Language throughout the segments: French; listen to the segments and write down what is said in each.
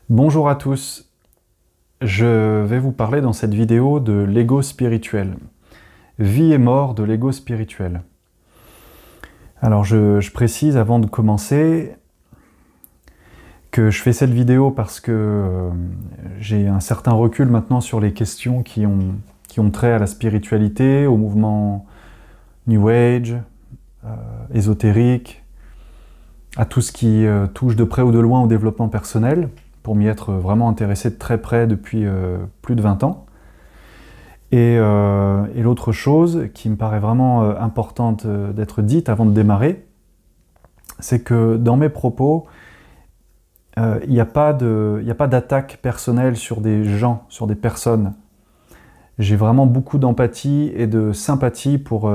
Bonjour à tous, je vais vous parler dans cette vidéo de l'ego spirituel. Vie et mort de l'ego spirituel. Alors je précise avant de commencer que je fais cette vidéo parce que j'ai un certain recul maintenant sur les questions qui ont trait à la spiritualité, au mouvement New Age, ésotérique, à tout ce qui touche de près ou de loin au développement personnel, pour m'y être vraiment intéressé de très près depuis plus de 20 ans. Et l'autre chose qui me paraît vraiment importante d'être dite avant de démarrer, c'est que dans mes propos, il n'y a pas d'attaque personnelle sur des gens, sur des personnes. J'ai vraiment beaucoup d'empathie et de sympathie pour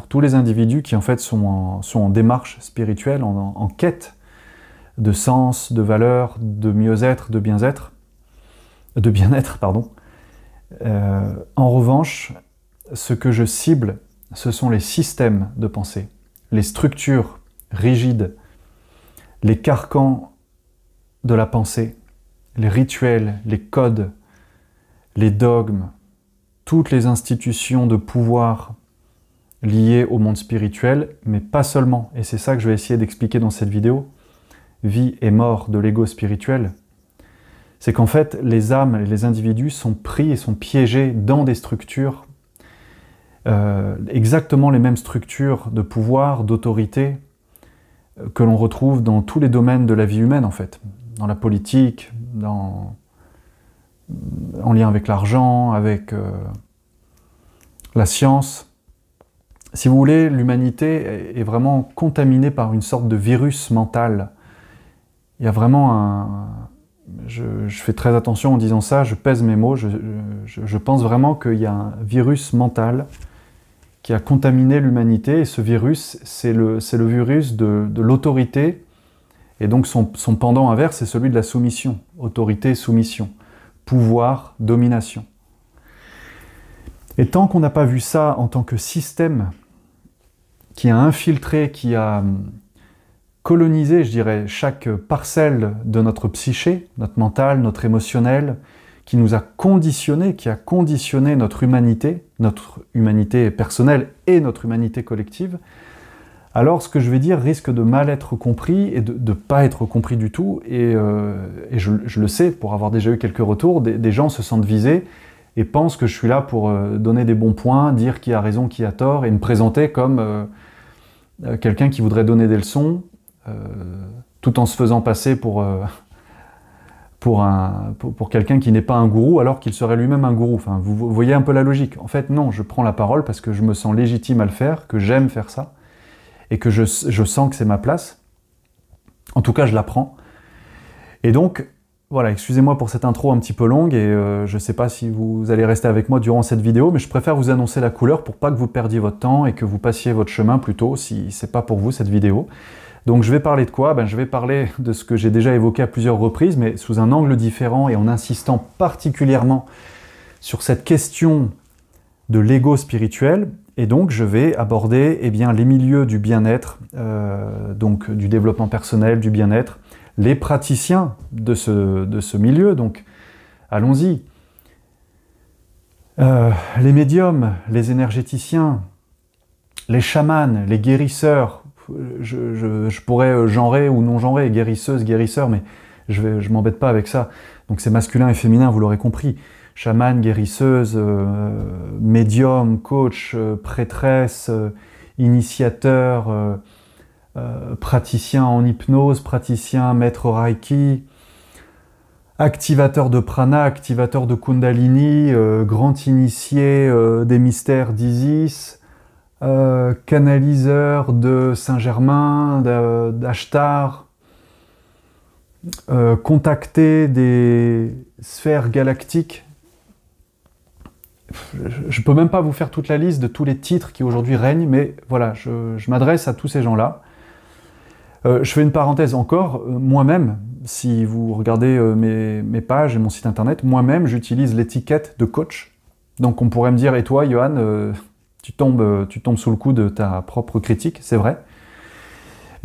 tous les individus qui en fait sont en démarche spirituelle, en quête de sens, de valeur, de mieux-être, de bien-être, pardon. En revanche, ce que je cible, ce sont les systèmes de pensée, les structures rigides, les carcans de la pensée, les rituels, les codes, les dogmes, toutes les institutions de pouvoir liées au monde spirituel, mais pas seulement. Et c'est ça que je vais essayer d'expliquer dans cette vidéo. Vie et mort de l'ego spirituel, c'est qu'en fait, les âmes et les individus sont pris et sont piégés dans des structures, exactement les mêmes structures de pouvoir, d'autorité, que l'on retrouve dans tous les domaines de la vie humaine, en fait. Dans la politique, en lien avec l'argent, avec la science. Si vous voulez, l'humanité est vraiment contaminée par une sorte de virus mental. Il y a vraiment je fais très attention en disant ça, je pèse mes mots, je pense vraiment qu'il y a un virus mental qui a contaminé l'humanité, et ce virus, c'est le virus de l'autorité, et donc son pendant inverse, c'est celui de la soumission. Autorité, soumission. Pouvoir, domination. Et tant qu'on n'a pas vu ça en tant que système qui a infiltré, qui a coloniser, je dirais, chaque parcelle de notre psyché, notre mental, notre émotionnel, qui nous a conditionné, qui a conditionné notre humanité personnelle et notre humanité collective, alors ce que je vais dire risque de mal être compris et de ne pas être compris du tout. Et je le sais, pour avoir déjà eu quelques retours, des gens se sentent visés et pensent que je suis là pour donner des bons points, dire qui a raison, qui a tort, et me présenter comme quelqu'un qui voudrait donner des leçons, tout en se faisant passer pour quelqu'un qui n'est pas un gourou, alors qu'il serait lui-même un gourou. Enfin, vous voyez un peu la logique. En fait, non, je prends la parole parce que je me sens légitime à le faire, que j'aime faire ça, et que je sens que c'est ma place. En tout cas, je la prends. Et donc, voilà, excusez-moi pour cette intro un petit peu longue, et je ne sais pas si vous allez rester avec moi durant cette vidéo, mais je préfère vous annoncer la couleur pour pas que vous perdiez votre temps et que vous passiez votre chemin plutôt, si c'est pas pour vous cette vidéo. Donc je vais parler de quoi? Je vais parler de ce que j'ai déjà évoqué à plusieurs reprises, mais sous un angle différent et en insistant particulièrement sur cette question de l'ego spirituel. Et donc je vais aborder les milieux du bien-être, donc du développement personnel, du bien-être, les praticiens de ce milieu, donc allons-y. Les médiums, les énergéticiens, les chamans, les guérisseurs. Je pourrais genrer ou non genrer, guérisseuse, guérisseur, mais je m'embête pas avec ça. Donc c'est masculin et féminin, vous l'aurez compris. Chaman, guérisseuse, médium, coach, prêtresse, initiateur, praticien en hypnose, praticien maître Reiki, activateur de prana, activateur de Kundalini, grand initié des mystères d'Isis, canaliseur de Saint-Germain, d'Ashtar, contacter des sphères galactiques. Je ne peux même pas vous faire toute la liste de tous les titres qui aujourd'hui règnent, mais voilà, je m'adresse à tous ces gens-là. Je fais une parenthèse encore, moi-même, si vous regardez mes pages et mon site internet, moi-même j'utilise l'étiquette de coach. Donc on pourrait me dire, et toi, Johan, tu tombes sous le coup de ta propre critique, c'est vrai.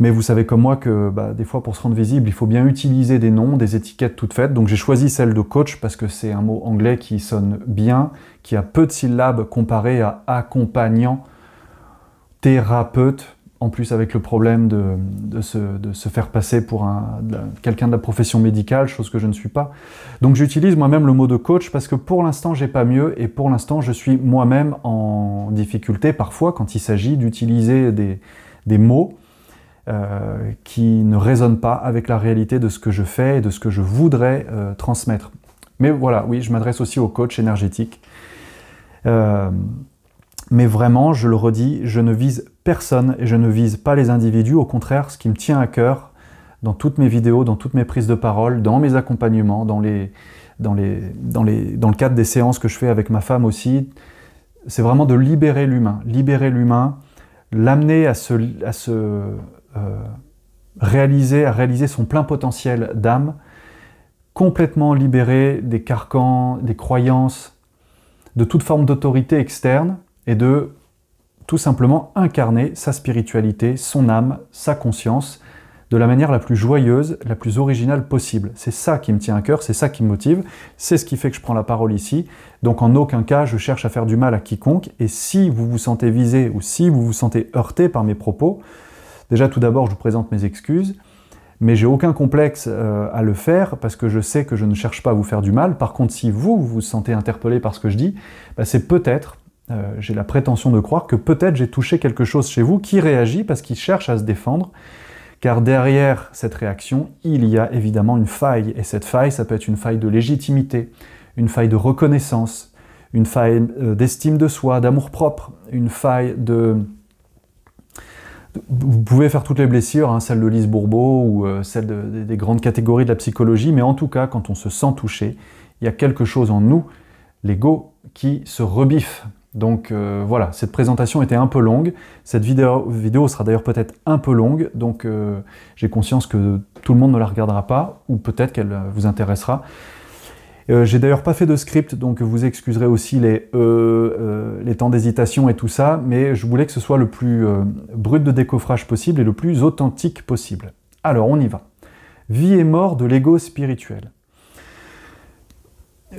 Mais vous savez comme moi que des fois, pour se rendre visible, il faut bien utiliser des noms, des étiquettes toutes faites. Donc j'ai choisi celle de coach parce que c'est un mot anglais qui sonne bien, qui a peu de syllabes comparé à accompagnant, thérapeute, en plus avec le problème de se faire passer pour quelqu'un de la profession médicale, chose que je ne suis pas. Donc j'utilise moi-même le mot de coach parce que pour l'instant, j'ai pas mieux et pour l'instant, je suis moi-même en difficulté parfois quand il s'agit d'utiliser des mots qui ne résonnent pas avec la réalité de ce que je fais et de ce que je voudrais transmettre. Mais voilà, oui, je m'adresse aussi aux coachs énergétiques. Mais vraiment, je le redis, je ne vise personne et je ne vise pas les individus. Au contraire, ce qui me tient à cœur dans toutes mes vidéos, dans toutes mes prises de parole, dans mes accompagnements, dans le cadre des séances que je fais avec ma femme aussi, c'est vraiment de libérer l'humain, l'amener à réaliser son plein potentiel d'âme, complètement libéré des carcans, des croyances, de toute forme d'autorité externe, et de tout simplement incarner sa spiritualité, son âme, sa conscience, de la manière la plus joyeuse, la plus originale possible. C'est ça qui me tient à cœur, c'est ça qui me motive, c'est ce qui fait que je prends la parole ici. Donc en aucun cas, je cherche à faire du mal à quiconque, et si vous vous sentez visé ou si vous vous sentez heurté par mes propos, déjà tout d'abord, je vous présente mes excuses, mais j'ai aucun complexe à le faire parce que je sais que je ne cherche pas à vous faire du mal. Par contre, si vous vous sentez interpellé par ce que je dis, c'est peut-être, j'ai la prétention de croire que peut-être j'ai touché quelque chose chez vous qui réagit parce qu'il cherche à se défendre, car derrière cette réaction, il y a évidemment une faille, et cette faille, ça peut être une faille de légitimité, une faille de reconnaissance, une faille d'estime de soi, d'amour-propre, une faille de... Vous pouvez faire toutes les blessures, hein, celle de Lise Bourbeau ou celle des grandes catégories de la psychologie, mais en tout cas, quand on se sent touché, il y a quelque chose en nous, l'ego, qui se rebiffe. Donc voilà, cette présentation était un peu longue, cette vidéo sera d'ailleurs peut-être un peu longue, donc j'ai conscience que tout le monde ne la regardera pas, ou peut-être qu'elle vous intéressera. J'ai d'ailleurs pas fait de script, donc vous excuserez aussi les temps d'hésitation et tout ça, mais je voulais que ce soit le plus brut de décoffrage possible et le plus authentique possible. Alors on y va. Vie et mort de l'ego spirituel.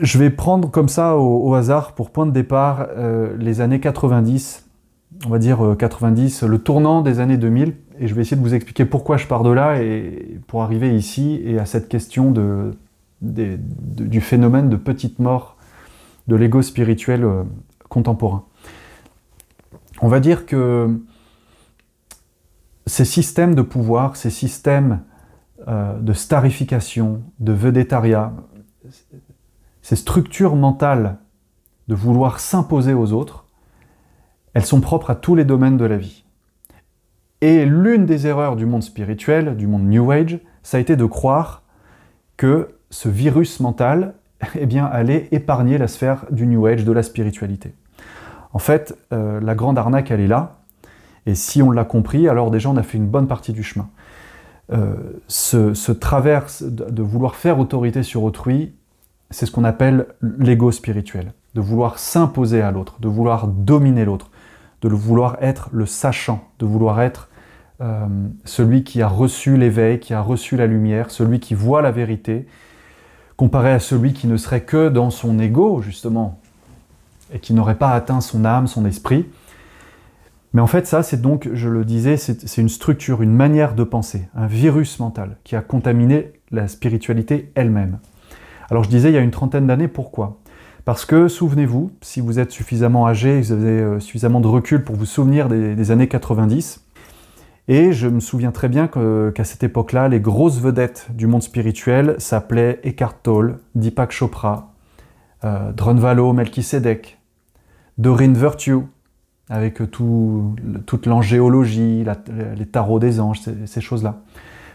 Je vais prendre comme ça au hasard pour point de départ les années 90, on va dire 90, le tournant des années 2000, et je vais essayer de vous expliquer pourquoi je pars de là et pour arriver ici et à cette question du phénomène de petite mort de l'ego spirituel contemporain. On va dire que ces systèmes de pouvoir, ces systèmes de starification, de vedettariat, ces structures mentales de vouloir s'imposer aux autres, elles sont propres à tous les domaines de la vie. Et l'une des erreurs du monde spirituel, du monde New Age, ça a été de croire que ce virus mental allait épargner la sphère du New Age, de la spiritualité. En fait, la grande arnaque, elle est là, et si on l'a compris, alors déjà on a fait une bonne partie du chemin. Ce travers de vouloir faire autorité sur autrui, c'est ce qu'on appelle l'ego spirituel, de vouloir s'imposer à l'autre, de vouloir dominer l'autre, de vouloir être le sachant, de vouloir être celui qui a reçu l'éveil, qui a reçu la lumière, celui qui voit la vérité, comparé à celui qui ne serait que dans son ego, justement, et qui n'aurait pas atteint son âme, son esprit. Mais en fait, ça, c'est donc, je le disais, c'est une structure, une manière de penser, un virus mental qui a contaminé la spiritualité elle-même. Alors je disais il y a une trentaine d'années, pourquoi? Parce que, souvenez-vous, si vous êtes suffisamment âgé, vous avez suffisamment de recul pour vous souvenir des années 90, et je me souviens très bien qu'à cette époque-là, les grosses vedettes du monde spirituel s'appelaient Eckhart Tolle, Deepak Chopra, Drunvalo Melchizedek, Doreen Virtue, avec toute l'angéologie, les tarots des anges, ces choses-là.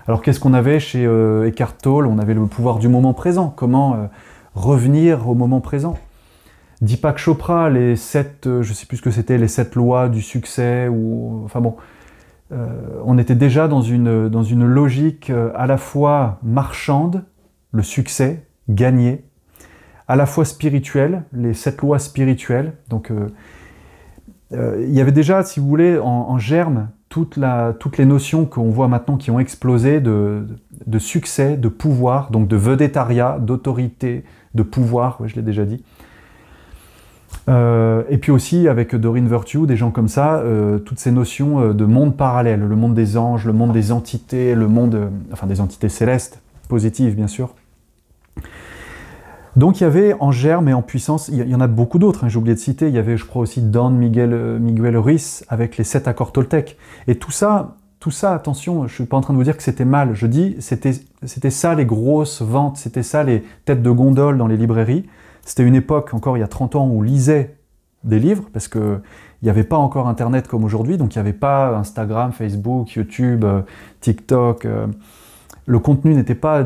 Alors qu'est-ce qu'on avait chez Eckhart Tolle? On avait le pouvoir du moment présent, comment revenir au moment présent. Deepak Chopra, les 7, je ne sais plus ce que c'était, les 7 lois du succès, ou enfin bon, on était déjà dans une logique à la fois marchande, le succès, gagner, à la fois spirituelle, les 7 lois spirituelles. Donc il y avait déjà, si vous voulez, en germe, toutes les notions qu'on voit maintenant qui ont explosé de succès, de pouvoir, donc de vedettariat, d'autorité, de pouvoir, ouais, je l'ai déjà dit. Et puis aussi avec Doreen Virtue, des gens comme ça, toutes ces notions de monde parallèle, le monde des anges, le monde des entités, le monde, enfin des entités célestes, positives bien sûr. Donc il y avait en germe et en puissance, il y en a beaucoup d'autres, hein, j'ai oublié de citer, il y avait je crois aussi Don Miguel Ruiz avec les 7 accords Toltec. Et tout ça, attention, je ne suis pas en train de vous dire que c'était mal, je dis c'était ça les grosses ventes, c'était ça les têtes de gondole dans les librairies. C'était une époque, encore il y a 30 ans, où on lisait des livres, parce qu'il n'y avait pas encore Internet comme aujourd'hui, donc il n'y avait pas Instagram, Facebook, YouTube, TikTok. Le contenu n'était pas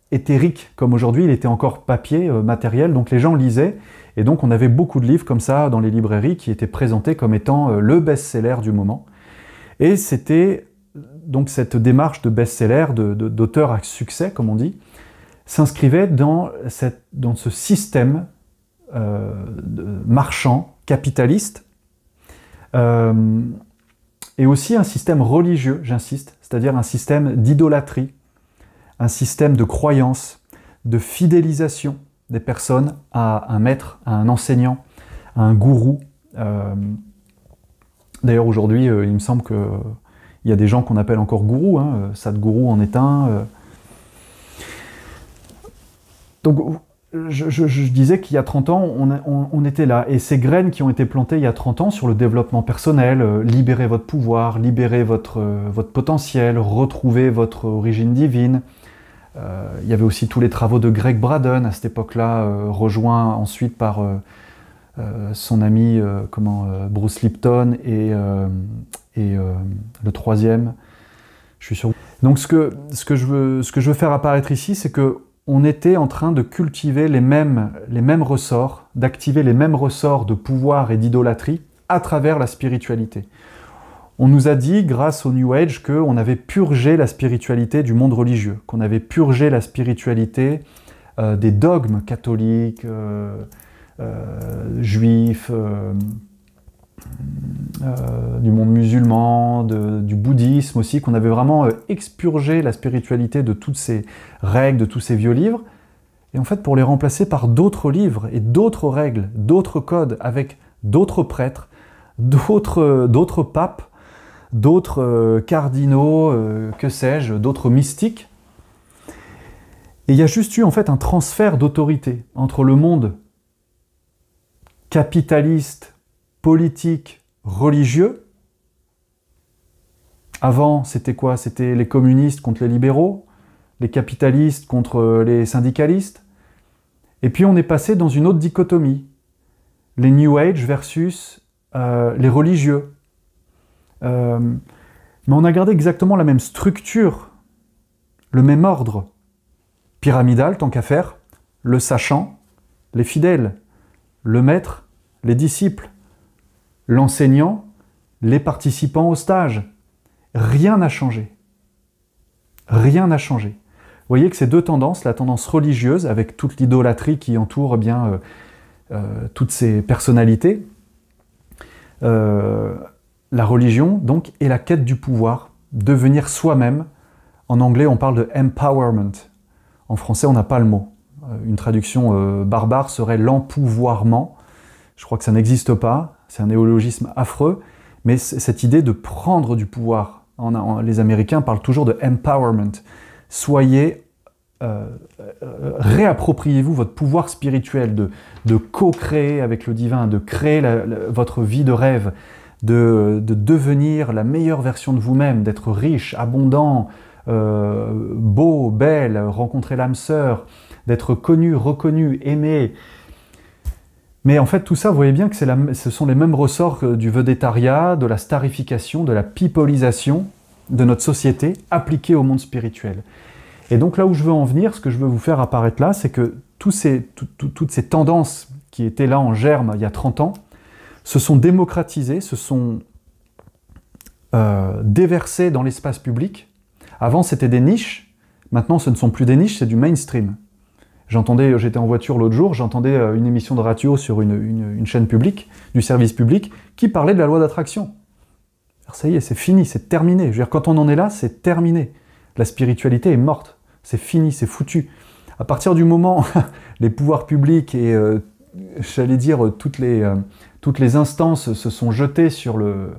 éthérique comme aujourd'hui, il était encore papier, matériel, donc les gens lisaient, et donc on avait beaucoup de livres comme ça dans les librairies qui étaient présentés comme étant le best-seller du moment. Et c'était donc cette démarche de best-seller, d'auteur à succès, comme on dit, s'inscrivait dans ce système marchand, capitaliste, et aussi un système religieux, j'insiste, c'est-à-dire un système d'idolâtrie, un système de croyance, de fidélisation des personnes à un maître, à un enseignant, à un gourou. D'ailleurs, aujourd'hui, il me semble qu'il y a des gens qu'on appelle encore gourous, hein, Sadhguru en est un. Donc, je disais qu'il y a 30 ans, on était là. Et ces graines qui ont été plantées il y a 30 ans sur le développement personnel, libérer votre pouvoir, libérer votre potentiel, retrouver votre origine divine. Il y avait aussi tous les travaux de Greg Braden à cette époque-là, rejoint ensuite par son ami Bruce Lipton et le troisième, je suis sûr. Donc ce que je veux faire apparaître ici, c'est que on était en train de cultiver les mêmes ressorts, d'activer les mêmes ressorts de pouvoir et d'idolâtrie à travers la spiritualité. On nous a dit, grâce au New Age, qu'on avait purgé la spiritualité du monde religieux, qu'on avait purgé la spiritualité des dogmes catholiques, juifs, du monde musulman, du bouddhisme aussi, qu'on avait vraiment expurgé la spiritualité de toutes ces règles, de tous ces vieux livres, et en fait pour les remplacer par d'autres livres et d'autres règles, d'autres codes, avec d'autres prêtres, d'autres papes, d'autres cardinaux, que sais-je, d'autres mystiques. Et il y a juste eu en fait un transfert d'autorité entre le monde capitaliste, politique, religieux. Avant, c'était quoi? C'était les communistes contre les libéraux, les capitalistes contre les syndicalistes. Et puis on est passé dans une autre dichotomie. Les New Age versus les religieux. Mais on a gardé exactement la même structure, le même ordre. Pyramidal, tant qu'à faire, le sachant, les fidèles, le maître, les disciples, l'enseignant, les participants au stage. Rien n'a changé. Rien n'a changé. Vous voyez que ces deux tendances, la tendance religieuse, avec toute l'idolâtrie qui entoure bien toutes ces personnalités, la religion, donc, et la quête du pouvoir, devenir soi-même. En anglais, on parle de empowerment. En français, on n'a pas le mot. Une traduction barbare serait l'empouvoirment. Je crois que ça n'existe pas. C'est un néologisme affreux. Mais cette idée de prendre du pouvoir, les Américains parlent toujours de empowerment. Soyez, réappropriez-vous votre pouvoir spirituel de co-créer avec le divin, de créer votre vie de rêve, de devenir la meilleure version de vous-même, d'être riche, abondant, beau, belle, rencontrer l'âme sœur, d'être connu, reconnu, aimé. Mais en fait, tout ça, vous voyez bien que ce sont les mêmes ressorts du vedettariat, de la starification, de la pipolisation de notre société appliquée au monde spirituel. Et donc là où je veux en venir, ce que je veux vous faire apparaître là, c'est que toutes ces tendances qui étaient là en germe il y a 30 ans, se sont démocratisées, se sont déversées dans l'espace public. Avant, c'était des niches. Maintenant, ce ne sont plus des niches, c'est du mainstream. J'étais en voiture l'autre jour, j'entendais une émission de radio sur une chaîne publique, du service public, qui parlait de la loi d'attraction. Alors ça y est, c'est fini, c'est terminé. Je veux dire, quand on en est là, c'est terminé. La spiritualité est morte, c'est fini, c'est foutu. À partir du moment, les pouvoirs publics et, j'allais dire, toutes les instances se sont jetées sur le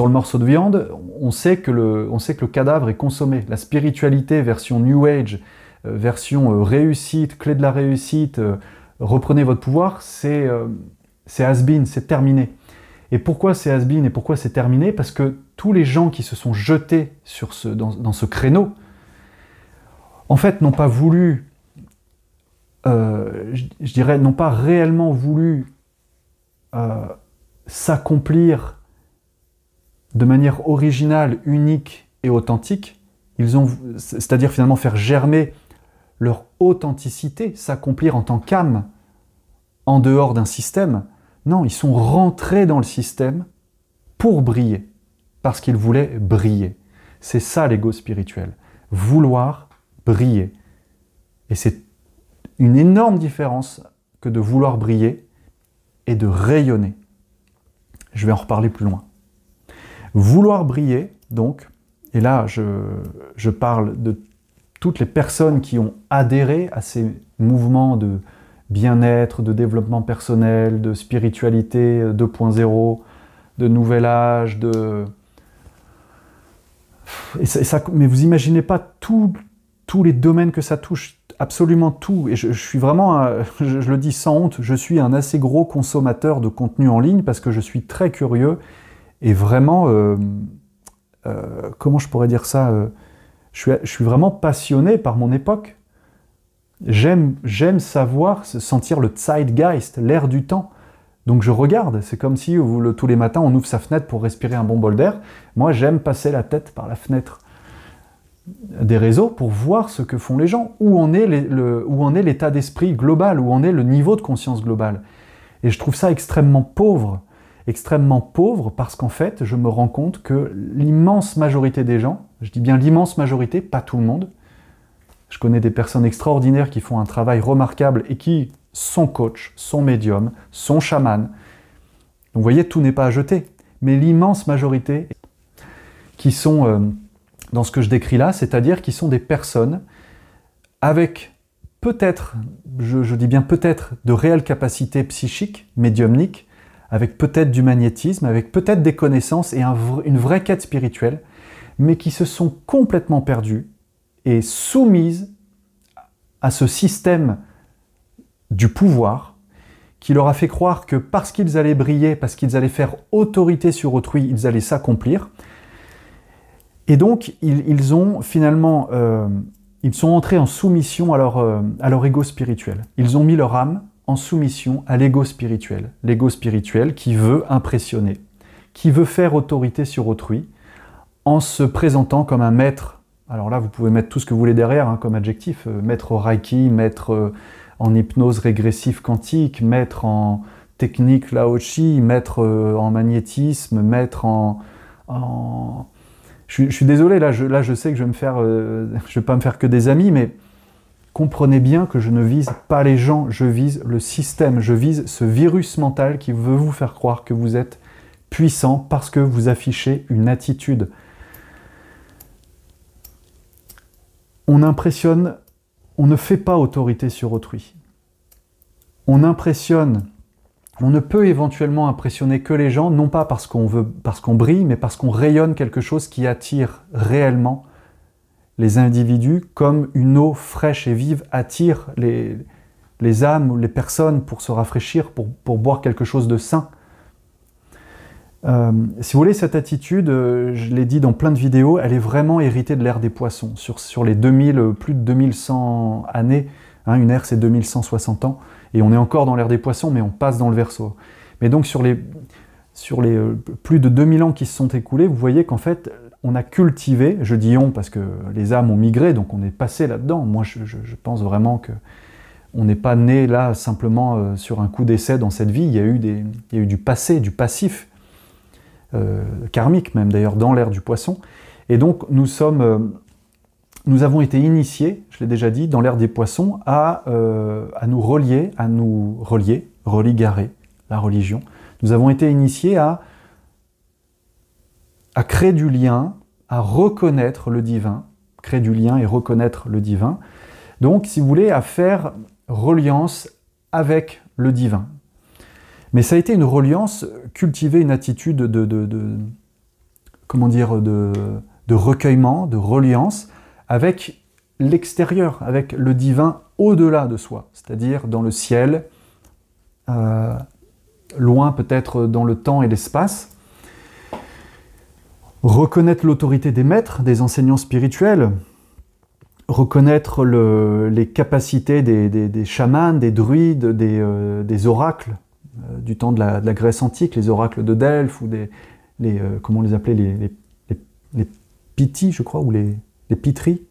morceau de viande, on sait que le cadavre est consommé. La spiritualité version New Age, version réussite, clé de la réussite, reprenez votre pouvoir, c'est has-been, c'est terminé. Et pourquoi c'est has-been et pourquoi c'est terminé? Parce que tous les gens qui se sont jetés dans ce créneau, en fait, n'ont pas voulu, je dirais, n'ont pas réellement voulu s'accomplir de manière originale, unique et authentique. C'est-à-dire finalement faire germer leur authenticité, s'accomplir en tant qu'âme, en dehors d'un système. Non, ils sont rentrés dans le système pour briller, parce qu'ils voulaient briller. C'est ça l'ego spirituel, vouloir briller. Et c'est une énorme différence que de vouloir briller et de rayonner. Je vais en reparler plus loin. Vouloir briller, donc, et là je parle de toutes les personnes qui ont adhéré à ces mouvements de bien-être, de développement personnel, de spiritualité 2.0, de nouvel âge, mais vous imaginez pas tous les domaines que ça touche, absolument tout. Et je suis vraiment, je le dis sans honte, je suis un assez gros consommateur de contenu en ligne parce que je suis très curieux et vraiment, comment je pourrais dire ça, je suis vraiment passionné par mon époque. J'aime savoir, sentir le Zeitgeist, l'air du temps. Donc je regarde, c'est comme si tous les matins on ouvre sa fenêtre pour respirer un bon bol d'air. Moi j'aime passer la tête par la fenêtre des réseaux pour voir ce que font les gens, où en est l'état d'esprit global, où en est le niveau de conscience global. Et je trouve ça extrêmement pauvre parce qu'en fait je me rends compte que l'immense majorité des gens, je dis bien l'immense majorité, pas tout le monde, je connais des personnes extraordinaires qui font un travail remarquable et qui sont coachs, sont médiums, sont chamans. Donc vous voyez, tout n'est pas à jeter. Mais l'immense majorité qui sont dans ce que je décris là, c'est-à-dire qui sont des personnes avec peut-être, je dis bien peut-être, de réelles capacités psychiques, médiumniques, avec peut-être du magnétisme, avec peut-être des connaissances et une vraie quête spirituelle, mais qui se sont complètement perdues et soumises à ce système du pouvoir qui leur a fait croire que parce qu'ils allaient briller, parce qu'ils allaient faire autorité sur autrui, ils allaient s'accomplir. Et donc, ils ont finalement, ils sont entrés en soumission à leur ego spirituel. Ils ont mis leur âme en soumission à l'ego spirituel qui veut impressionner, qui veut faire autorité sur autrui, en se présentant comme un maître. Alors là, vous pouvez mettre tout ce que vous voulez derrière hein, comme adjectif, maître Reiki, maître en hypnose régressive quantique, maître en technique Lao-Chi, maître en magnétisme, maître en... Je suis désolé, là je sais que je vais pas me faire que des amis, mais comprenez bien que je ne vise pas les gens, je vise le système, je vise ce virus mental qui veut vous faire croire que vous êtes puissant parce que vous affichez une attitude. On impressionne, on ne fait pas autorité sur autrui. On impressionne, on ne peut éventuellement impressionner que les gens, non pas parce qu'on brille, mais parce qu'on rayonne quelque chose qui attire réellement les individus, comme une eau fraîche et vive attire les âmes ou les personnes pour se rafraîchir, pour boire quelque chose de sain. Si vous voulez, cette attitude, je l'ai dit dans plein de vidéos, elle est vraiment héritée de l'ère des poissons. Sur les plus de 2100 années, hein, une ère c'est 2160 ans, et on est encore dans l'ère des poissons, mais on passe dans le Verseau. Mais donc sur les plus de 2000 ans qui se sont écoulés, vous voyez qu'en fait, on a cultivé, je dis on parce que les âmes ont migré, donc on est passé là-dedans. Moi, je pense vraiment que on n'est pas né là simplement sur un coup d'essai dans cette vie, il y a eu du passé, du passif, karmique même d'ailleurs, dans l'ère du poisson. Et donc nous avons été initiés, je l'ai déjà dit, dans l'ère des poissons, à nous relier, religarer, la religion. Nous avons été initiés à à créer du lien, à reconnaître le divin, créer du lien et reconnaître le divin. Donc, si vous voulez, à faire reliance avec le divin. Mais ça a été une reliance, cultiver une attitude comment dire, de recueillement, de reliance avec l'extérieur, avec le divin au-delà de soi, c'est-à-dire dans le ciel, loin peut-être dans le temps et l'espace. Reconnaître l'autorité des maîtres, des enseignants spirituels, reconnaître les capacités des chamans, des druides, des oracles du temps de la Grèce antique, les oracles de Delphes, ou comment on les appelait, les Pythis, je crois, ou les Pitris,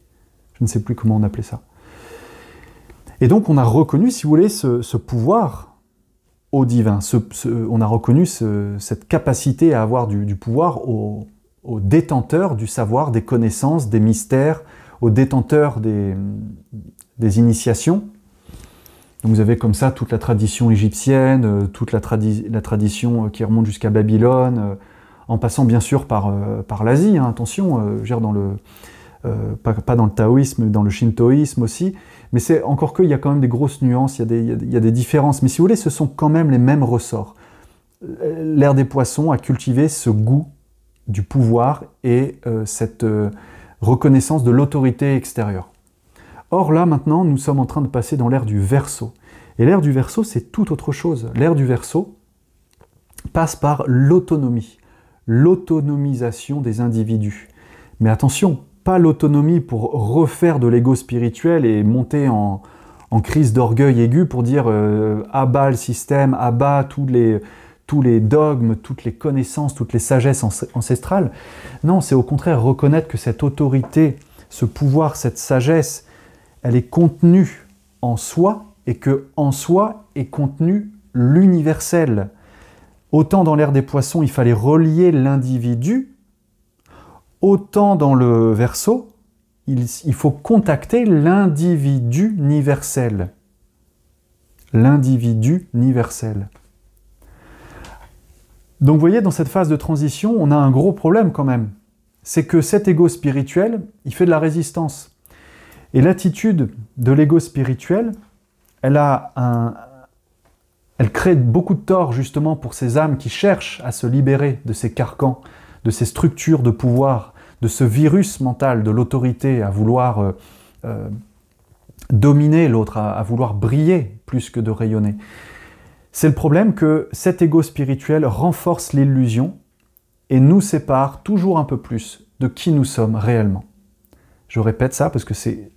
je ne sais plus comment on appelait ça. Et donc on a reconnu, si vous voulez, ce pouvoir au divin, on a reconnu cette capacité à avoir du pouvoir au détenteur du savoir, des connaissances, des mystères, au détenteur des initiations. Donc vous avez comme ça toute la tradition égyptienne, toute la tradition qui remonte jusqu'à Babylone, en passant bien sûr par l'Asie, hein, attention, je veux dire pas dans le taoïsme, mais dans le shintoïsme aussi, mais c'est encore qu'il y a quand même des grosses nuances, il y a des différences, mais si vous voulez, ce sont quand même les mêmes ressorts. L'ère des poissons a cultivé ce goût du pouvoir et cette reconnaissance de l'autorité extérieure. Or là, maintenant, nous sommes en train de passer dans l'ère du Verseau. Et l'ère du Verseau, c'est tout autre chose. L'ère du Verseau passe par l'autonomie, l'autonomisation des individus. Mais attention, pas l'autonomie pour refaire de l'ego spirituel et monter en crise d'orgueil aigu pour dire à bas le système, à bas tous les dogmes, toutes les connaissances, toutes les sagesses ancestrales. Non, c'est au contraire reconnaître que cette autorité, ce pouvoir, cette sagesse, elle est contenue en soi et que en soi est contenu l'universel. Autant dans l'ère des poissons, il fallait relier l'individu, autant dans le Verseau, il faut contacter l'individu universel. L'individu universel. Donc vous voyez, dans cette phase de transition, on a un gros problème quand même. C'est que cet ego spirituel, il fait de la résistance. Et l'attitude de l'ego spirituel, elle crée beaucoup de tort justement pour ces âmes qui cherchent à se libérer de ces carcans, de ces structures de pouvoir, de ce virus mental de l'autorité à vouloir dominer l'autre, à vouloir briller plus que de rayonner. C'est le problème que cet ego spirituel renforce l'illusion et nous sépare toujours un peu plus de qui nous sommes réellement. Je répète ça parce que c'est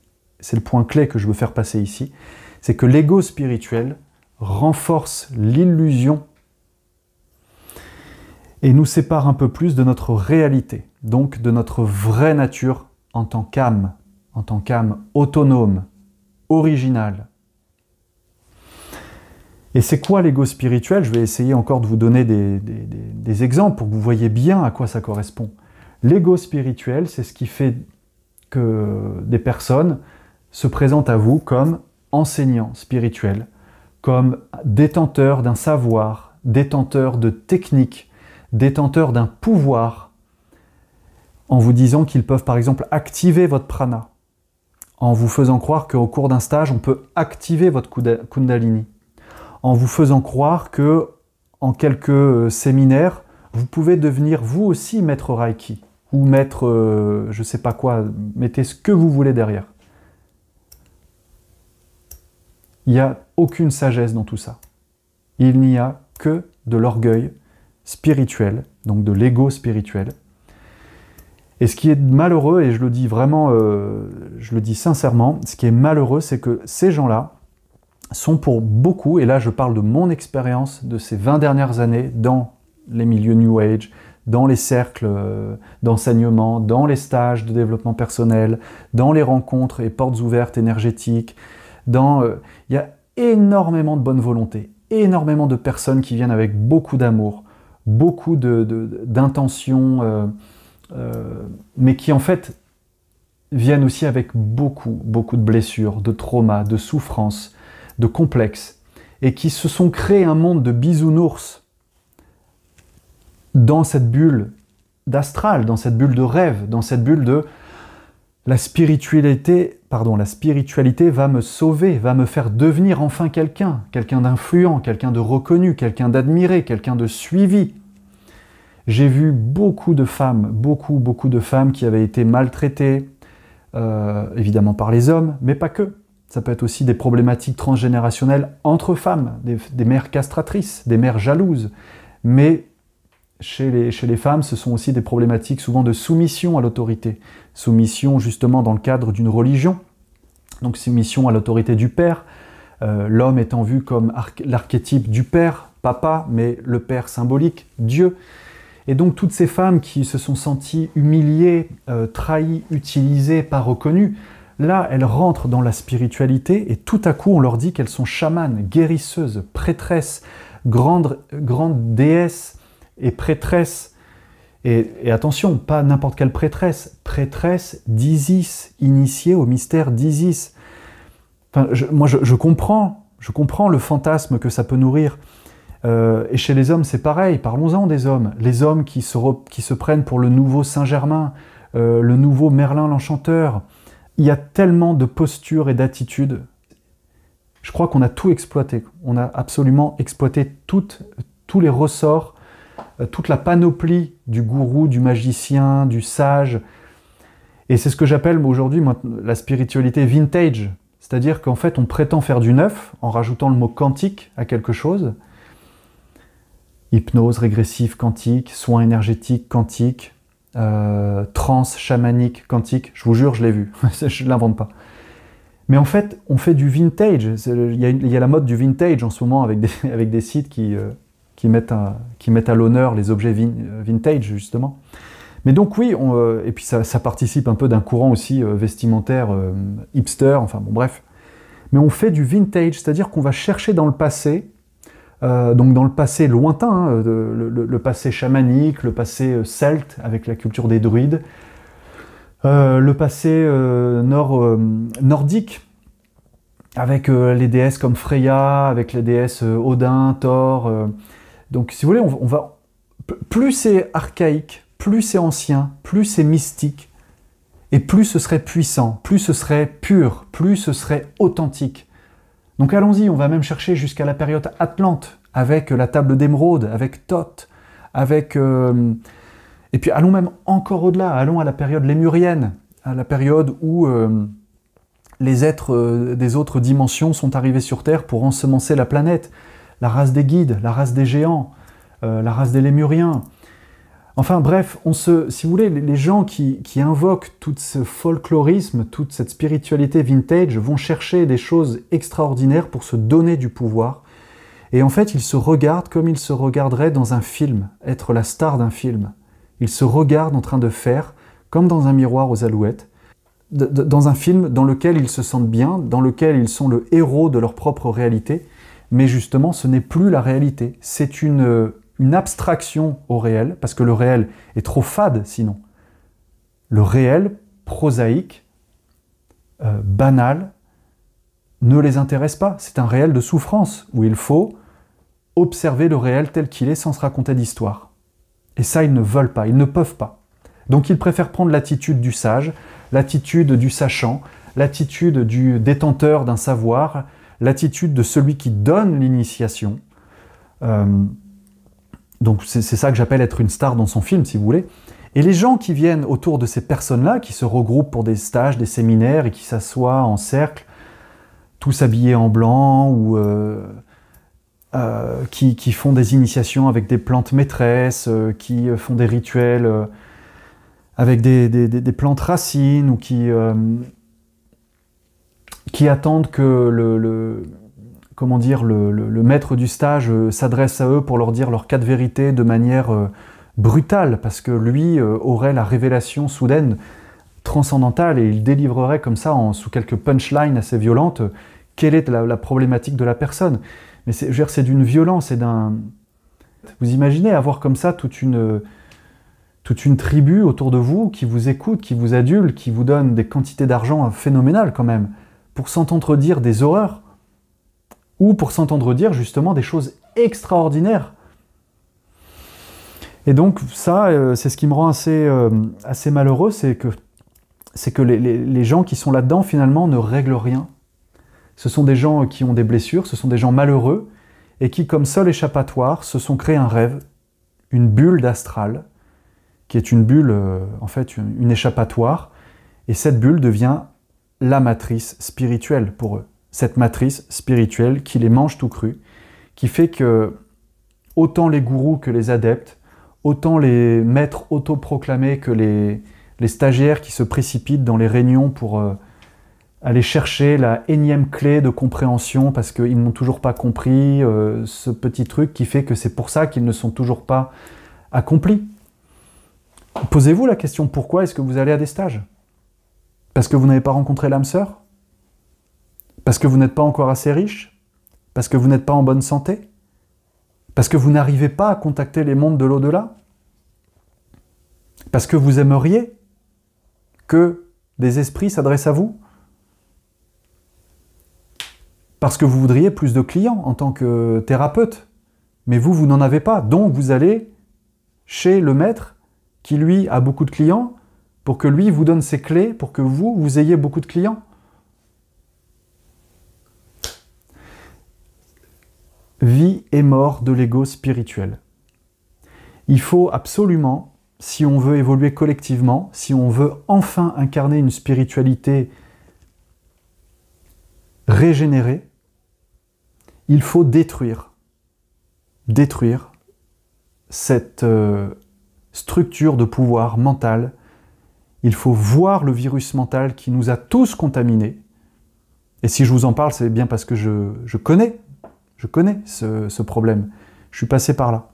le point clé que je veux faire passer ici, c'est que l'ego spirituel renforce l'illusion et nous sépare un peu plus de notre réalité, donc de notre vraie nature en tant qu'âme autonome, originale. Et c'est quoi l'ego spirituel? Je vais essayer encore de vous donner des exemples pour que vous voyez bien à quoi ça correspond. L'ego spirituel, c'est ce qui fait que des personnes se présentent à vous comme enseignants spirituels, comme détenteurs d'un savoir, détenteurs de techniques, détenteurs d'un pouvoir, en vous disant qu'ils peuvent par exemple activer votre prana, en vous faisant croire qu'au cours d'un stage, on peut activer votre kundalini, en vous faisant croire que en quelques séminaires, vous pouvez devenir vous aussi maître Reiki, ou maître, je ne sais pas quoi, mettez ce que vous voulez derrière. Il n'y a aucune sagesse dans tout ça. Il n'y a que de l'orgueil spirituel, donc de l'ego spirituel. Et ce qui est malheureux, et je le dis vraiment, je le dis sincèrement, ce qui est malheureux, c'est que ces gens-là sont pour beaucoup, et là je parle de mon expérience de ces 20 dernières années dans les milieux New Age, dans les cercles d'enseignement, dans les stages de développement personnel, dans les rencontres et portes ouvertes énergétiques, il y a énormément de bonne volonté, énormément de personnes qui viennent avec beaucoup d'amour, beaucoup d'intentions, mais qui en fait viennent aussi avec beaucoup de blessures, de traumas, de souffrances, de complexes, et qui se sont créés un monde de bisounours dans cette bulle d'astral, dans cette bulle de rêve, dans cette bulle de la spiritualité va me sauver, va me faire devenir enfin quelqu'un d'influent, quelqu'un de reconnu, quelqu'un d'admiré, quelqu'un de suivi. J'ai vu beaucoup de femmes qui avaient été maltraitées, évidemment par les hommes, mais pas que. Ça peut être aussi des problématiques transgénérationnelles entre femmes, des mères castratrices, des mères jalouses. Mais chez les femmes, ce sont aussi des problématiques souvent de soumission à l'autorité. Soumission justement dans le cadre d'une religion. Donc soumission à l'autorité du père. L'homme étant vu comme l'archétype du père, papa, mais le père symbolique, Dieu. Et donc toutes ces femmes qui se sont senties humiliées, trahies, utilisées, pas reconnues, là elles rentrent dans la spiritualité et tout à coup on leur dit qu'elles sont chamanes, guérisseuses, prêtresses, grandes déesses et prêtresses. Et attention, pas n'importe quelle prêtresse, prêtresse d'Isis, initiée au mystère d'Isis. Enfin, je comprends le fantasme que ça peut nourrir. Et chez les hommes, c'est pareil. Parlons-en des hommes. Les hommes qui se prennent pour le nouveau Saint-Germain, le nouveau Merlin l'Enchanteur. Il y a tellement de postures et d'attitudes. Je crois qu'on a tout exploité. On a absolument exploité tous les ressorts, toute la panoplie du gourou, du magicien, du sage. Et c'est ce que j'appelle aujourd'hui la spiritualité vintage. C'est-à-dire qu'en fait, on prétend faire du neuf en rajoutant le mot quantique à quelque chose. Hypnose régressive quantique, soins énergétiques quantiques, transe chamanique quantique. Je vous jure, je l'ai vu. Je ne l'invente pas. Mais en fait, on fait du vintage. Il y a la mode du vintage en ce moment avec des sites qui mettent à l'honneur les objets vintage, justement. Mais donc oui, et puis ça participe un peu d'un courant aussi vestimentaire hipster, enfin bon bref. Mais on fait du vintage, c'est-à-dire qu'on va chercher dans le passé, donc dans le passé lointain, hein, le passé chamanique, le passé celte avec la culture des druides, le passé nordique, avec les déesses comme Freya, avec les déesses Odin, Thor. Donc si vous voulez, on va plus c'est archaïque, plus c'est ancien, plus c'est mystique, et plus ce serait puissant, plus ce serait pur, plus ce serait authentique. Donc allons-y, on va même chercher jusqu'à la période Atlante, avec la table d'émeraude, avec Thoth, avec... Et puis allons même encore au-delà, allons à la période lémurienne, à la période où les êtres des autres dimensions sont arrivés sur Terre pour ensemencer la planète. La race des guides, la race des géants, la race des lémuriens. Enfin bref, si vous voulez, les gens qui invoquent tout ce folklorisme, toute cette spiritualité vintage, vont chercher des choses extraordinaires pour se donner du pouvoir. Et en fait, ils se regardent comme ils se regarderaient dans un film, être la star d'un film. Ils se regardent en train de faire, comme dans un miroir aux alouettes, dans un film dans lequel ils se sentent bien, dans lequel ils sont le héros de leur propre réalité, mais justement, ce n'est plus la réalité. C'est une abstraction au réel, parce que le réel est trop fade sinon. Le réel, prosaïque, banal, ne les intéresse pas. C'est un réel de souffrance, où il faut observer le réel tel qu'il est sans se raconter d'histoire. Et ça, ils ne veulent pas, ils ne peuvent pas. Donc ils préfèrent prendre l'attitude du sage, l'attitude du sachant, l'attitude du détenteur d'un savoir, l'attitude de celui qui donne l'initiation. Donc c'est ça que j'appelle être une star dans son film, si vous voulez. Et les gens qui viennent autour de ces personnes-là, qui se regroupent pour des stages, des séminaires, et qui s'assoient en cercle, tous habillés en blanc, ou qui font des initiations avec des plantes maîtresses, qui font des rituels avec des plantes racines, ou qui attendent que le maître du stage s'adresse à eux pour leur dire leurs 4 vérités de manière brutale, parce que lui aurait la révélation soudaine transcendantale, et il délivrerait comme ça, sous quelques punchlines assez violentes, quelle est la problématique de la personne. Mais c'est d'une violence et d'un... Vous imaginez avoir comme ça toute une tribu autour de vous qui vous écoute, qui vous adule, qui vous donne des quantités d'argent phénoménales quand même, pour s'entendre dire des horreurs, ou pour s'entendre dire justement des choses extraordinaires. Et donc ça, c'est ce qui me rend assez malheureux, c'est que les gens qui sont là-dedans, finalement, ne règlent rien. Ce sont des gens qui ont des blessures, ce sont des gens malheureux, et qui, comme seul échappatoire, se sont créés un rêve, une bulle d'astral, qui est une bulle, en fait, une échappatoire, et cette bulle devient la matrice spirituelle pour eux. Cette matrice spirituelle qui les mange tout cru, qui fait que autant les gourous que les adeptes, autant les maîtres autoproclamés que les stagiaires qui se précipitent dans les réunions pour aller chercher la énième clé de compréhension parce qu'ils n'ont toujours pas compris ce petit truc qui fait que c'est pour ça qu'ils ne sont toujours pas accomplis. Posez-vous la question, pourquoi est-ce que vous allez à des stages? Parce que vous n'avez pas rencontré l'âme sœur? Parce que vous n'êtes pas encore assez riche? Parce que vous n'êtes pas en bonne santé? Parce que vous n'arrivez pas à contacter les mondes de l'au-delà? Parce que vous aimeriez que des esprits s'adressent à vous? Parce que vous voudriez plus de clients en tant que thérapeute? Mais vous n'en avez pas. Donc vous allez chez le maître qui, lui, a beaucoup de clients pour que lui vous donne ses clés pour que vous ayez beaucoup de clients. Vie et mort de l'ego spirituel. Il faut absolument, si on veut évoluer collectivement, si on veut enfin incarner une spiritualité régénérée, il faut détruire cette structure de pouvoir mental. Il faut voir le virus mental qui nous a tous contaminés. Et si je vous en parle, c'est bien parce que je connais ce problème. Je suis passé par là.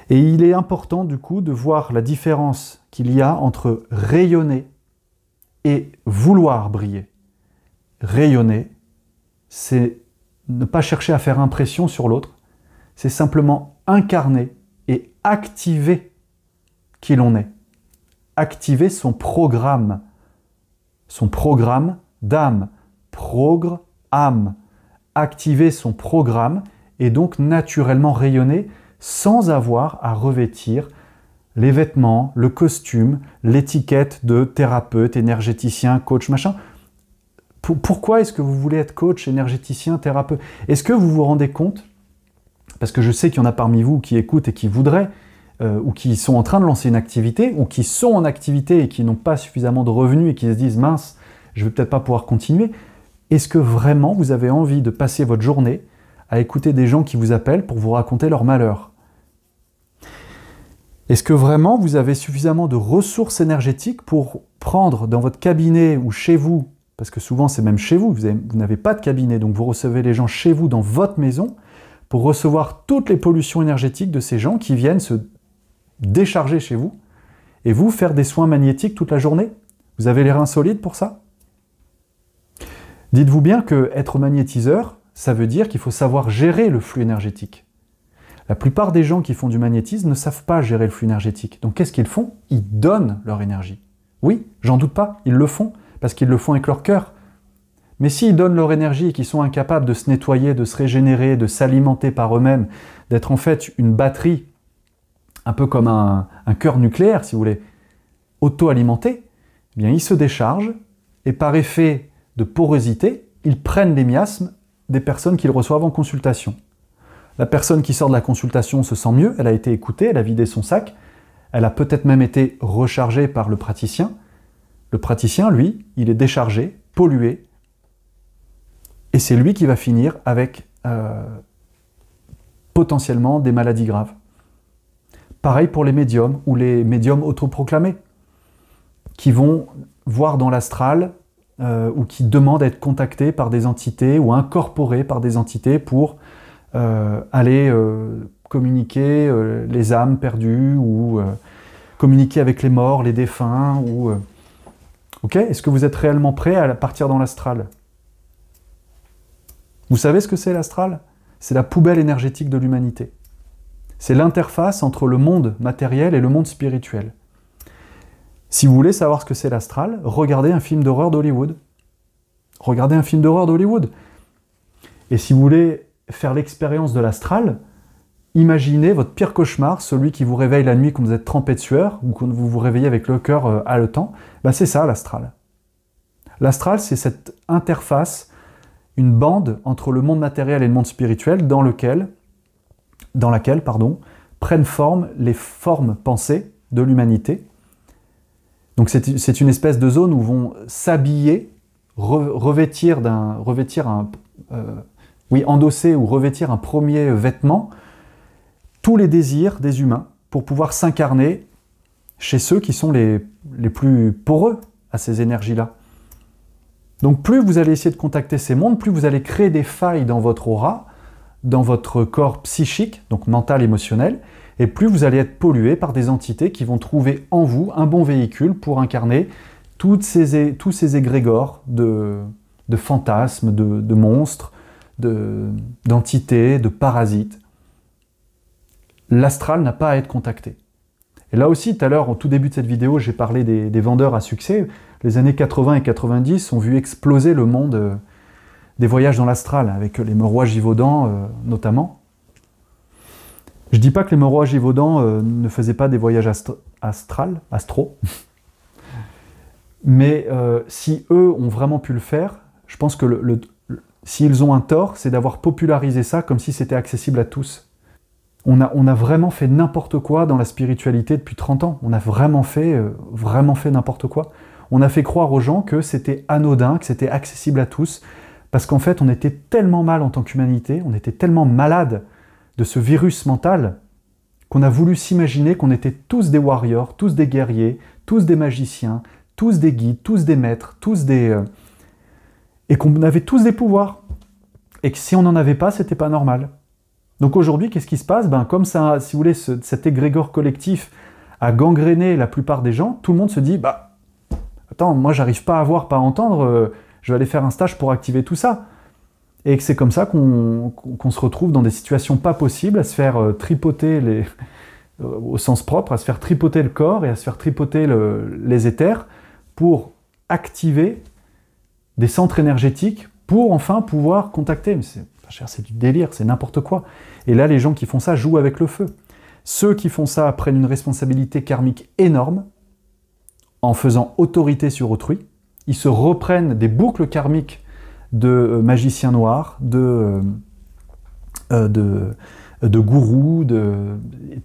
Et il est important, du coup, de voir la différence qu'il y a entre rayonner et vouloir briller. Rayonner, c'est ne pas chercher à faire impression sur l'autre, c'est simplement incarner et activer qui l'on est. Activer son programme d'âme, progr-âme. Activer son programme et donc naturellement rayonner sans avoir à revêtir les vêtements, le costume, l'étiquette de thérapeute, énergéticien, coach, machin. Pourquoi est-ce que vous voulez être coach, énergéticien, thérapeute? Est-ce que vous vous rendez compte, parce que je sais qu'il y en a parmi vous qui écoutent et qui voudraient, ou qui sont en train de lancer une activité, ou qui sont en activité et qui n'ont pas suffisamment de revenus et qui se disent « mince, je vais peut-être pas pouvoir continuer », est-ce que vraiment vous avez envie de passer votre journée à écouter des gens qui vous appellent pour vous raconter leur malheur? Est-ce que vraiment vous avez suffisamment de ressources énergétiques pour prendre dans votre cabinet ou chez vous, parce que souvent c'est même chez vous, vous n'avez pas de cabinet, donc vous recevez les gens chez vous dans votre maison, pour recevoir toutes les pollutions énergétiques de ces gens qui viennent se décharger chez vous, et vous faire des soins magnétiques toute la journée? Vous avez les reins solides pour ça? Dites-vous bien que être magnétiseur, ça veut dire qu'il faut savoir gérer le flux énergétique. La plupart des gens qui font du magnétisme ne savent pas gérer le flux énergétique. Donc qu'est-ce qu'ils font? Ils donnent leur énergie. Oui, j'en doute pas, ils le font, parce qu'ils le font avec leur cœur. Mais s'ils donnent leur énergie et qu'ils sont incapables de se nettoyer, de se régénérer, de s'alimenter par eux-mêmes, d'être en fait une batterie, un peu comme un cœur nucléaire, si vous voulez, auto-alimenté, eh bien ils se déchargent, et par effet de porosité, ils prennent les miasmes des personnes qu'ils reçoivent en consultation. La personne qui sort de la consultation se sent mieux, elle a été écoutée, elle a vidé son sac, elle a peut-être même été rechargée par le praticien. Le praticien, lui, il est déchargé, pollué, et c'est lui qui va finir avec potentiellement des maladies graves. Pareil pour les médiums ou les médiums autoproclamés, qui vont voir dans l'astral ou qui demandent à être contactés par des entités ou incorporés par des entités pour aller communiquer les âmes perdues ou communiquer avec les morts, les défunts. Ok, est-ce que vous êtes réellement prêt à partir dans l'astral? Vous savez ce que c'est l'astral? C'est la poubelle énergétique de l'humanité. C'est l'interface entre le monde matériel et le monde spirituel. Si vous voulez savoir ce que c'est l'astral, regardez un film d'horreur d'Hollywood. Regardez un film d'horreur d'Hollywood. Et si vous voulez faire l'expérience de l'astral, imaginez votre pire cauchemar, celui qui vous réveille la nuit quand vous êtes trempé de sueur, ou quand vous vous réveillez avec le cœur haletant, ben c'est ça l'astral. L'astral, c'est cette interface, une bande entre le monde matériel et le monde spirituel dans laquelle prennent forme les formes pensées de l'humanité. Donc c'est une espèce de zone où vont s'habiller, endosser ou revêtir un premier vêtement tous les désirs des humains pour pouvoir s'incarner chez ceux qui sont les plus poreux à ces énergies-là. Donc plus vous allez essayer de contacter ces mondes, plus vous allez créer des failles dans votre aura, dans votre corps psychique, donc mental, émotionnel, et plus vous allez être pollué par des entités qui vont trouver en vous un bon véhicule pour incarner tous ces égrégores de fantasmes, de monstres, d'entités, de parasites. L'astral n'a pas à être contacté. Et là aussi, tout à l'heure, au tout début de cette vidéo, j'ai parlé des vendeurs à succès. Les années 80 et 90 ont vu exploser le monde des voyages dans l'astral, avec les Merois Givaudan notamment. Je ne dis pas que les Merois Givaudan ne faisaient pas des voyages astro, mais si eux ont vraiment pu le faire, je pense que s'ils ont un tort, c'est d'avoir popularisé ça comme si c'était accessible à tous. On a vraiment fait n'importe quoi dans la spiritualité depuis 30 ans. On a vraiment fait n'importe quoi. On a fait croire aux gens que c'était anodin, que c'était accessible à tous, parce qu'en fait, on était tellement mal en tant qu'humanité, on était tellement malade de ce virus mental, qu'on a voulu s'imaginer qu'on était tous des warriors, tous des guerriers, tous des magiciens, tous des guides, tous des maîtres, et qu'on avait tous des pouvoirs. Et que si on n'en avait pas, c'était pas normal. Donc aujourd'hui, qu'est-ce qui se passe? Comme ça, si vous voulez, cet égrégore collectif a gangréné la plupart des gens, tout le monde se dit, attends, moi j'arrive pas à voir, pas à entendre, je vais aller faire un stage pour activer tout ça. Et que c'est comme ça qu'on se retrouve dans des situations pas possibles, à se faire tripoter, au sens propre, à se faire tripoter le corps et à se faire tripoter les éthers pour activer des centres énergétiques pour enfin pouvoir contacter. Mais c'est du délire, c'est n'importe quoi. Et là, les gens qui font ça jouent avec le feu. Ceux qui font ça prennent une responsabilité karmique énorme en faisant autorité sur autrui. Ils se reprennent des boucles karmiques de magiciens noirs, de gourous,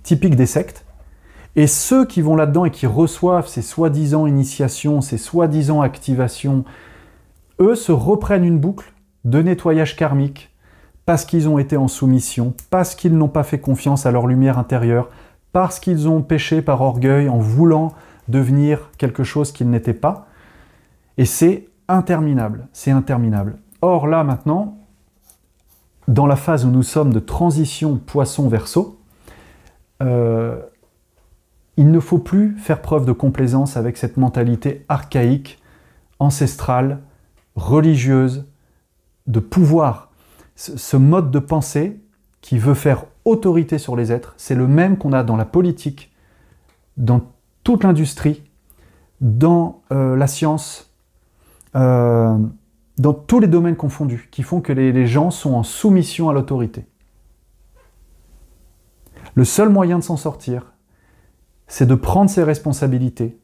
typiques des sectes. Et ceux qui vont là-dedans et qui reçoivent ces soi-disant initiations, ces soi-disant activations, eux se reprennent une boucle de nettoyage karmique parce qu'ils ont été en soumission, parce qu'ils n'ont pas fait confiance à leur lumière intérieure, parce qu'ils ont péché par orgueil en voulant devenir quelque chose qu'ils n'étaient pas. Et c'est interminable, c'est interminable. Or là, maintenant, dans la phase où nous sommes de transition Poisson-Verseau, il ne faut plus faire preuve de complaisance avec cette mentalité archaïque, ancestrale, religieuse, de pouvoir. Ce mode de pensée qui veut faire autorité sur les êtres, c'est le même qu'on a dans la politique, dans toute l'industrie, dans la science, dans tous les domaines confondus, qui font que les gens sont en soumission à l'autorité. Le seul moyen de s'en sortir, c'est de prendre ses responsabilités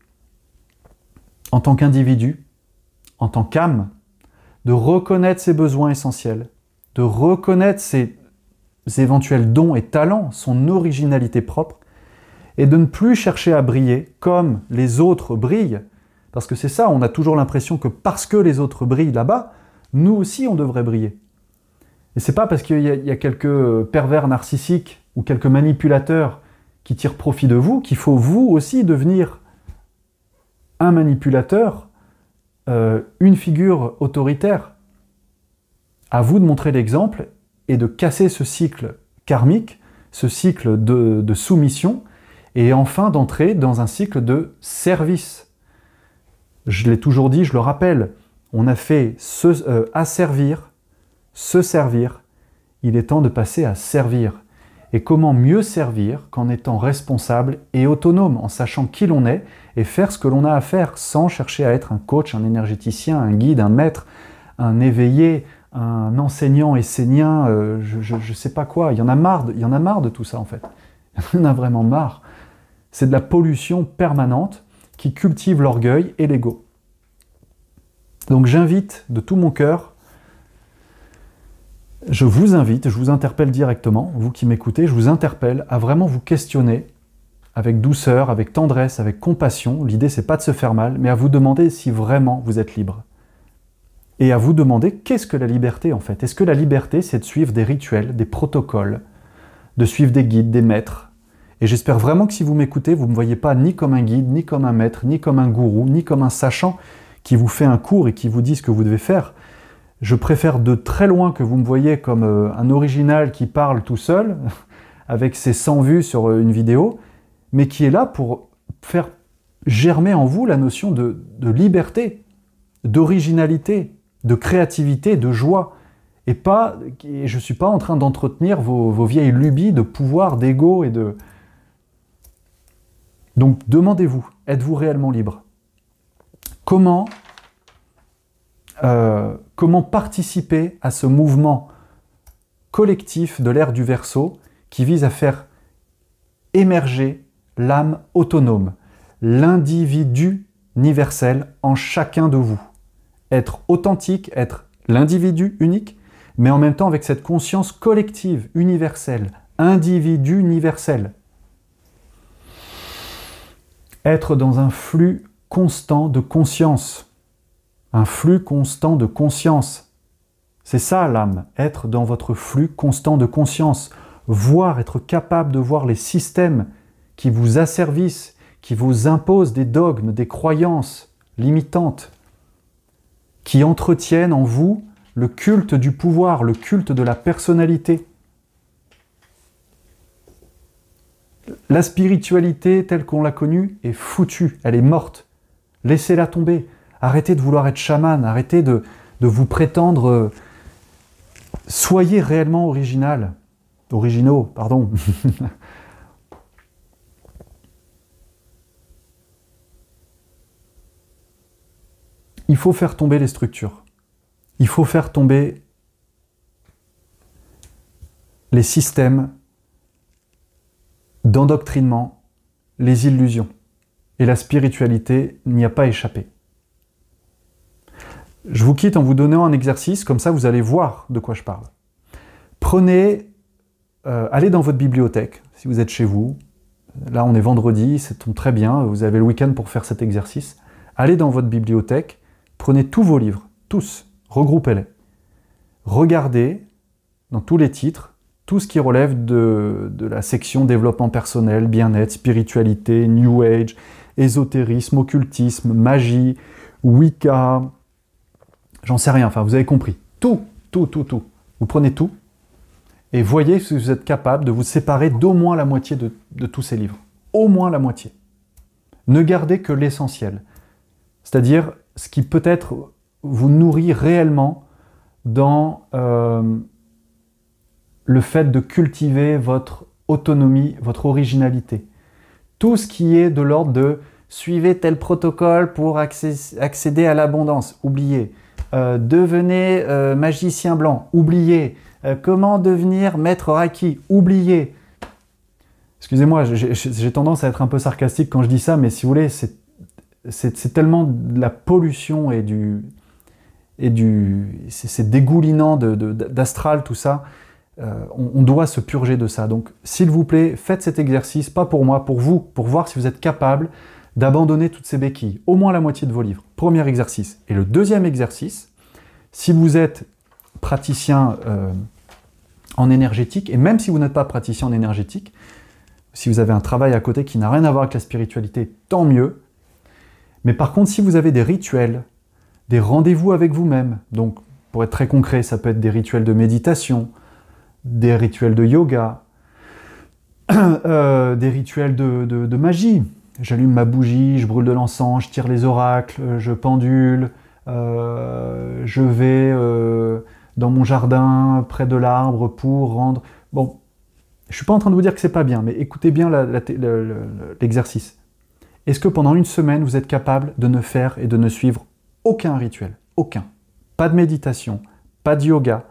en tant qu'individu, en tant qu'âme, de reconnaître ses besoins essentiels, de reconnaître ses éventuels dons et talents, son originalité propre, et de ne plus chercher à briller comme les autres brillent. Parce que c'est ça, on a toujours l'impression que parce que les autres brillent là-bas, nous aussi on devrait briller. Et c'est pas parce qu'il y a quelques pervers narcissiques ou quelques manipulateurs qui tirent profit de vous qu'il faut vous aussi devenir un manipulateur, une figure autoritaire. À vous de montrer l'exemple et de casser ce cycle karmique, ce cycle de soumission, et enfin d'entrer dans un cycle de service. Je l'ai toujours dit, je le rappelle, on a fait asservir, se servir, il est temps de passer à servir. Et comment mieux servir qu'en étant responsable et autonome, en sachant qui l'on est et faire ce que l'on a à faire, sans chercher à être un coach, un énergéticien, un guide, un maître, un éveillé, un enseignant essénien, je ne sais pas quoi. Il y en a marre de tout ça, en fait. Il y en a vraiment marre. C'est de la pollution permanente qui cultive l'orgueil et l'ego. Donc j'invite de tout mon cœur, je vous invite, je vous interpelle directement, vous qui m'écoutez, je vous interpelle à vraiment vous questionner avec douceur, avec tendresse, avec compassion. L'idée, c'est pas de se faire mal, mais à vous demander si vraiment vous êtes libre. Et à vous demander, qu'est-ce que la liberté en fait? Est-ce que la liberté, c'est de suivre des rituels, des protocoles, de suivre des guides, des maîtres? Et j'espère vraiment que si vous m'écoutez, vous ne me voyez pas ni comme un guide, ni comme un maître, ni comme un gourou, ni comme un sachant qui vous fait un cours et qui vous dit ce que vous devez faire. Je préfère de très loin que vous me voyez comme un original qui parle tout seul, avec ses 100 vues sur une vidéo, mais qui est là pour faire germer en vous la notion de liberté, d'originalité, de créativité, de joie. Et je ne suis pas en train d'entretenir vos vieilles lubies de pouvoir, d'ego et de... Donc demandez-vous, êtes-vous réellement libre? Comment participer à ce mouvement collectif de l'ère du Verseau qui vise à faire émerger l'âme autonome, l'individu universel en chacun de vous. Être authentique, être l'individu unique, mais en même temps avec cette conscience collective, universelle, individu universel. Être dans un flux constant de conscience. Un flux constant de conscience. C'est ça l'âme, être dans votre flux constant de conscience. Voir, être capable de voir les systèmes qui vous asservissent, qui vous imposent des dogmes, des croyances limitantes, qui entretiennent en vous le culte du pouvoir, le culte de la personnalité. La spiritualité telle qu'on l'a connue est foutue, elle est morte. Laissez-la tomber. Arrêtez de vouloir être chaman, arrêtez de vous prétendre... soyez réellement originaux, pardon. Il faut faire tomber les structures. Il faut faire tomber les systèmes d'endoctrinement, les illusions. Et la spiritualité n'y a pas échappé. Je vous quitte en vous donnant un exercice, comme ça vous allez voir de quoi je parle. Prenez, allez dans votre bibliothèque, si vous êtes chez vous. Là on est vendredi, ça tombe très bien, vous avez le week-end pour faire cet exercice. Allez dans votre bibliothèque, prenez tous vos livres, tous, regroupez-les. Regardez dans tous les titres, tout ce qui relève de la section développement personnel, bien-être, spiritualité, New Age, ésotérisme, occultisme, magie, Wicca, j'en sais rien, enfin vous avez compris. Tout. Vous prenez tout et voyez si vous êtes capable de vous séparer d'au moins la moitié de tous ces livres. Au moins la moitié. Ne gardez que l'essentiel. C'est-à-dire ce qui peut-être vous nourrit réellement dans le fait de cultiver votre autonomie, votre originalité. Tout ce qui est de l'ordre de suivez tel protocole pour accéder à l'abondance, oubliez. Devenez magicien blanc, oubliez. Comment devenir maître Reiki, oubliez. Excusez-moi, j'ai tendance à être un peu sarcastique quand je dis ça, mais si vous voulez, c'est tellement de la pollution c'est dégoulinant d'astral tout ça. On doit se purger de ça. Donc, s'il vous plaît, faites cet exercice, pas pour moi, pour vous, pour voir si vous êtes capable d'abandonner toutes ces béquilles, au moins la moitié de vos livres. Premier exercice. Et le deuxième exercice, si vous êtes praticien en énergétique, et même si vous n'êtes pas praticien en énergétique, si vous avez un travail à côté qui n'a rien à voir avec la spiritualité, tant mieux. Mais par contre, si vous avez des rituels, des rendez-vous avec vous-même, donc pour être très concret, ça peut être des rituels de méditation, des rituels de yoga, des rituels de magie. J'allume ma bougie, je brûle de l'encens, je tire les oracles, je pendule, je vais dans mon jardin, près de l'arbre, pour rendre... Bon, je ne suis pas en train de vous dire que c'est pas bien, mais écoutez bien l'exercice. Est-ce que pendant une semaine, vous êtes capable de ne faire et de ne suivre aucun rituel? Aucun. Pas de méditation, pas de yoga,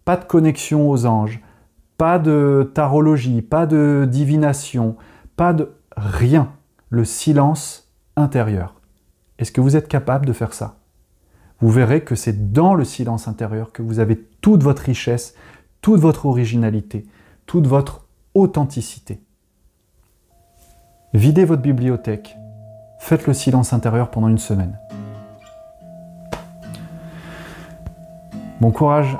pas de connexion aux anges, pas de tarologie, pas de divination, pas de rien. Le silence intérieur. Est-ce que vous êtes capable de faire ça? Vous verrez que c'est dans le silence intérieur que vous avez toute votre richesse, toute votre originalité, toute votre authenticité. Videz votre bibliothèque. Faites le silence intérieur pendant une semaine. Bon courage!